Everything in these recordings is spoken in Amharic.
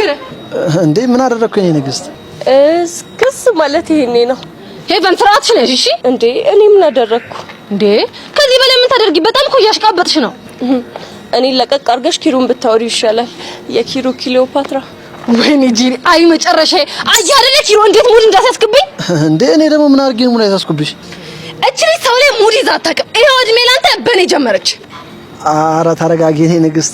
ንገረ እንዴ ምን አደረኩኝ እኔ ንግስት እስክስ ማለት ይሄኔ ነው ሄቨን ፍራትሽ ነሽ እሺ እንዴ እኔ ምን አደረኩ እንዴ ከዚህ በላይ ምን ታደርጊ በጣም እኮ ያሽቃበጥሽ ነው እኔ ለቀቅ አርገሽ ኪሩን ብታወሪ ይሻላል የኪሩ ክሊዮፓትራ ወይኔ ጂሪ አይ መጨረሻ አያደለ ኪሩ እንዴት ሙድ እንዳሳስክብኝ እንዴ እኔ ደግሞ ምን አድርጌ ሙድ ያሳስኩብሽ እቺ ልጅ ሰው ላይ ሙድ ይዛ አታውቅም ይሄው እድሜ ላንተ በኔ ጀመረች ኧረ ተረጋጊ እኔ ንግስት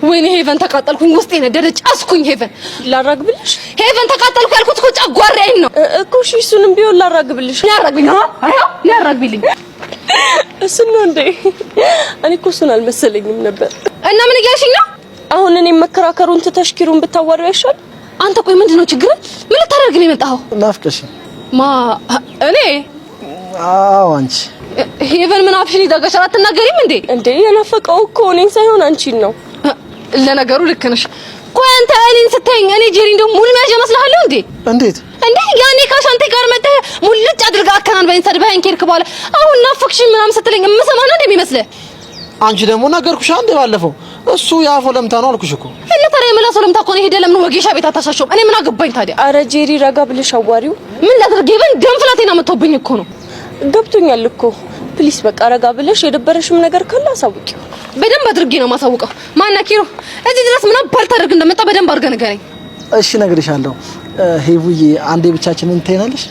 ወይኔ ሄቨን ተቃጠልኩኝ ውስጤ ነደደ ጫስኩኝ ሄቨን ላራግብልሽ ሄቨን ተቃጠልኩ ያልኩት እኮ ጨጓራዬን ነው እኮ እሺ እሱንም ቢሆን ላራግብልሽ ሊያራግብልኝ እሱን ነው እንዴ እኔ እኮ እሱን አልመሰለኝም ነበር እና ምን እያልሽኝ ነው አሁን እኔ መከራከሩን ተሽኪሩን ብታዋሪው አይሻል አንተ ቆይ ምንድነው ችግር ምን ልታደርግ ነው የመጣኸው ናፍቀሽ ማ እኔ አዎ አንቺ ሄቨን ምን አፍሽን ይዘጋሽ አትናገሪም እንዴ የናፈቀው እኮ እኔን ሳይሆን አንቺን ነው ለነገሩ ልክ ነሽ ቆይ አንተ እኔን ስትይኝ እኔ ጄሪ እንደው ሙሉ ማያጀ መስልሃለሁ እንዴት ያኔ ካሻንቴ ጋር መጣህ ሙልጭ አድርጋ አከናንበኝ ሰድበኸኝ ኬርክ በኋላ አሁን ናፈቅሽኝ ምናምን ስትለኝ እምሰማ ነው እንደሚመስልህ አንቺ ደግሞ ነገርኩሽ አንዴ ባለፈው እሱ ያፎ ለምታ ነው አልኩሽ እኮ እና ታዲያ የምላሶ ለምታ እኮ ነው ሄደ ለምን ወጌሻ ቤት አታሻሽም እኔ ምን አገባኝ ታዲያ አረ ጄሪ ረጋ ብለሽ አዋሪው ምን ላድርግ ይበን ደንፍላቴና መጥቶብኝ እኮ ነው ገብቶኛል እኮ ፕሊስ በቃ ረጋ ብለሽ የደበረሽም ነገር ካለ አሳውቂው በደንብ አድርጌ ነው ማሳውቀው ማና ኪሩ እዚህ ድረስ ምን አባል ታደርግ እንደመጣ በደንብ አድርገህ ንገረኝ እሺ ነግሬሻለሁ ሄቡዬ አንዴ ብቻችንን እንተናለሽ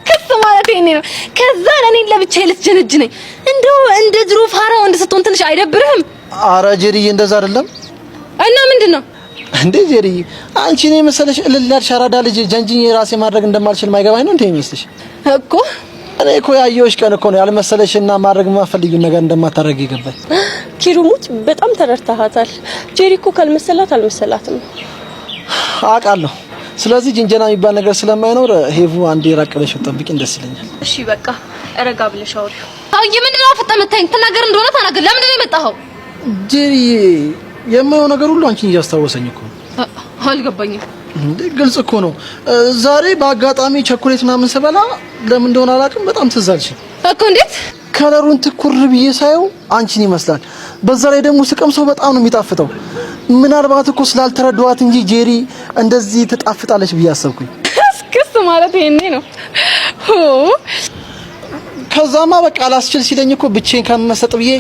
ክስ ማለት ይሄኔ ነው ከዛ ለኔ ለብቻዬ ልትጀነጅነኝ እንደው እንደ ድሮ ፋራው እንደ ስትሆን ትንሽ አይደብርህም አረ ጄሪዬ እንደዛ አይደለም እና ምንድነው እንዴ ጄሪዬ አንቺ ነኝ መሰለሽ እልልላል ሻራዳ ልጅ ጀንጅኝ ራሴ ማድረግ እንደማልችል ማይገባኝ ነው እንዴ ይመስልሽ እኮ እኔ እኮ ያየሁሽ ቀን እኮ ነው ያልመሰለሽና ማድረግ ማፈልጊው ነገር እንደማታረግ ይገባኝ ኪሩሙት በጣም ተረድተሃታል ጄሪ እኮ ካልመሰላት አልመሰላትም አውቃለሁ ስለዚህ ጅንጀና የሚባል ነገር ስለማይኖር ሄቡ አንዴ ራቀለሽ ተጠብቂኝ ደስ ይለኛል እሺ በቃ ረጋ ብለሽ አውሪው አይ ምንድነው አፈጠመተኝ ተናገር እንደሆነ ተናገር ለምን ነው የመጣኸው ጄሪዬ የማየው ነገር ሁሉ አንቺን እያስታወሰኝ እኮ አልገባኝም እንዴ ግልጽ እኮ ነው ዛሬ በአጋጣሚ ቸኮሌት ምናምን ስበላ ለምን እንደሆነ አላውቅም በጣም ትዝ አልሽኝ እኮ እንዴት ከለሩን ትኩር ብዬ ሳየው አንቺን ይመስላል በዛ ላይ ደግሞ ስቀምሰው በጣም ነው የሚጣፍጠው ምናልባት እኮ ስላልተረዳኋት እንጂ ጄሪ እንደዚህ ትጣፍጣለች ብዬ አሰብኩኝ እስክስ ማለት ይሄኔ ነው ከዛማ በቃ አላስችል ሲለኝ እኮ ብቻዬን ከመሰጥ ብዬ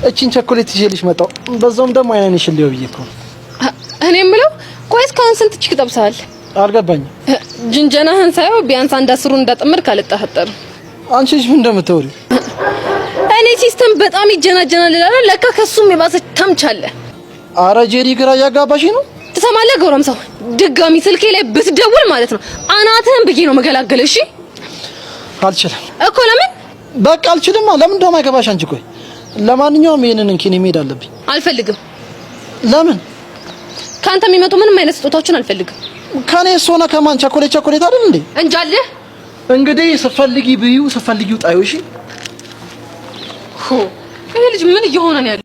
እቺን ቸኮሌት ይዤልሽ መጣሁ በዛውም ደግሞ አይነን ይሽልየው ብዬ እኮ እኔ የምለው ቆይስ ካን ስንት ቺክ ጠብሳል አልገባኝም ጅንጀናህን ሳይው ቢያንስ አንድ አስሩ እንዳጥምር ካልጣጣር አንቺ ምን እንደምትወሪ እኔ ሲስተም በጣም ይጀናጀናል ይላል ለካ ከሱም የባሰ ታምቻለ አረ ጄሪ ግራ ያጋባሽ ነው ትሰማለህ ጎረምሳው ድጋሚ ስልኬ ላይ ብትደውል ማለት ነው አናትህን ብዬ ነው መገላገል እሺ አልችልም እኮ ለምን በቃ አልችልም ለምን እንደው ማይገባሽ አንቺ ቆይ ለማንኛውም ይሄንን እንኪ ነው መሄድ አለብኝ አልፈልግም ለምን ካንተ የሚመጡ ምንም አይነት ስጦታዎችን አልፈልግም ካኔ ሶና ከማን ቸኮሌት አይደል እንዴ እንጃለ እንግዲህ ስፈልጊ ብዩ ስፈልጊው ጣዩ እሺ ይሄ ልጅ ምን እየሆነ ነው ያለው